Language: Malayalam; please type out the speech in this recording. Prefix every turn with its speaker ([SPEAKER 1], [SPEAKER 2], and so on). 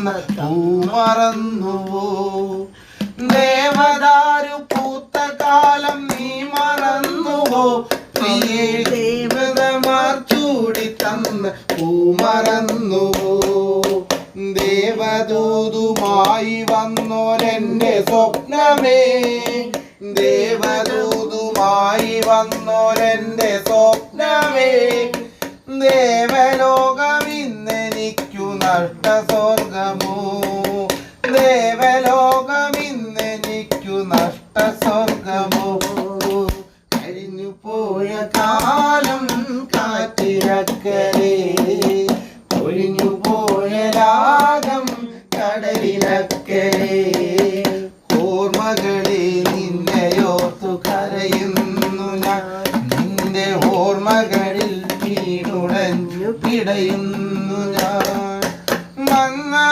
[SPEAKER 1] തന്ന പൂമറന്നുവോ? ദേവദാരു പൂത്ത കാലം നീ മറന്നുവോ? പ്രിയേ ദേവതമാർ ചൂടി തന്ന പൂമറന്നുവോ? ദേവദൂതുമായി വന്നോരെന്റെ സ്വപ്നമേ, ദേവദൂതുമായി വന്നോരെന്റെ സ്വപ്നമേ, ദേവലോകമിന്നെനിക്കു നഷ്ട സ്വർഗമോ? ദേവലോകമിന്നെനിക്കു നഷ്ട സ്വർഗമോ? കഴിഞ്ഞു പോയ കാലം കാറ്റിലക്കരെ, ഒഴിഞ്ഞു പോയ രാഗം കടലിലക്കരെ. ഓർമ്മകളെ നിന്നെയോർത്തു കരയുന്നു ഞാൻ, നിന്റെ ഓർമ്മകളിൽ വീണുടഞ്ഞു പിടയുന്നു